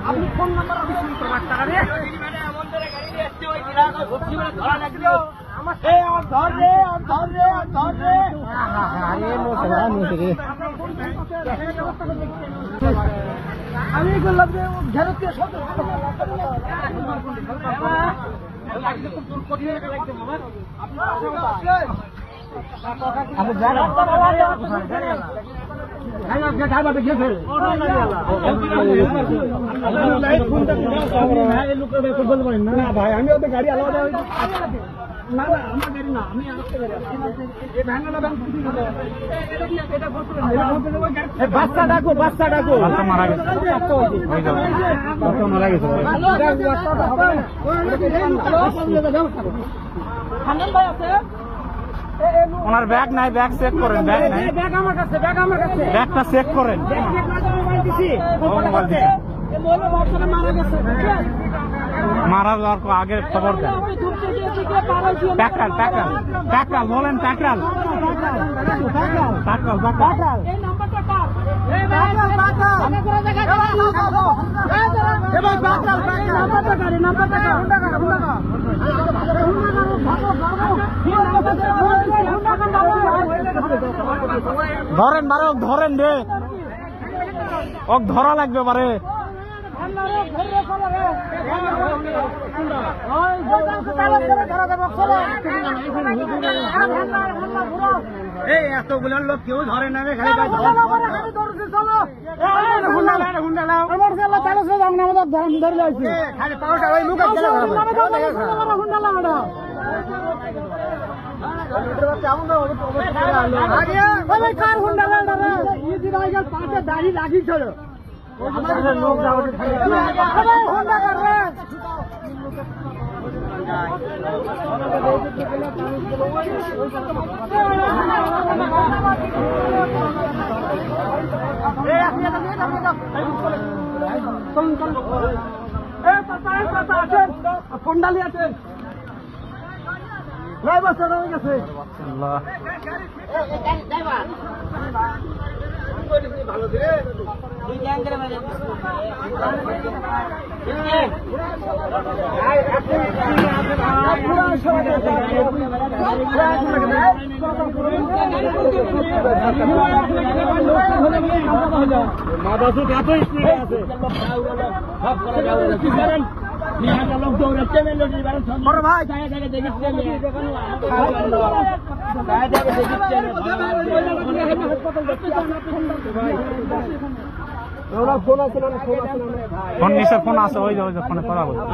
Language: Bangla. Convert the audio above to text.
আপনি ফোন নাম্বার আমি বললাম যে ঘেরত ভাই আমি ওদের গাড়ি আলাদা না না আমার গাড়ি না আমি বাচ্চা ডাকো মারা গেছে ওনার ব্যাগ নাই, ব্যাগ চেক করেন, ব্যাগ নাই, ব্যাগ আমার কাছে, ব্যাগটা চেক করেন। মারা যাওয়ার আগে খবর দেন। প্যাকাল বলেন, প্যাকাল ধরেন বারে, ধরেন রে, ওক ধরা লাগবে বারে। এই এতগুলো লোক কেউ ধরে না, দাঁড়িয়ে লাগিয়েছিল লোক ফোনডালি আছেন গেছে ভালো লোক দৌড়াচ্ছে ভাই ফোন নিচে ফোন আছে, ওই যে ফোনে কথা বলছে।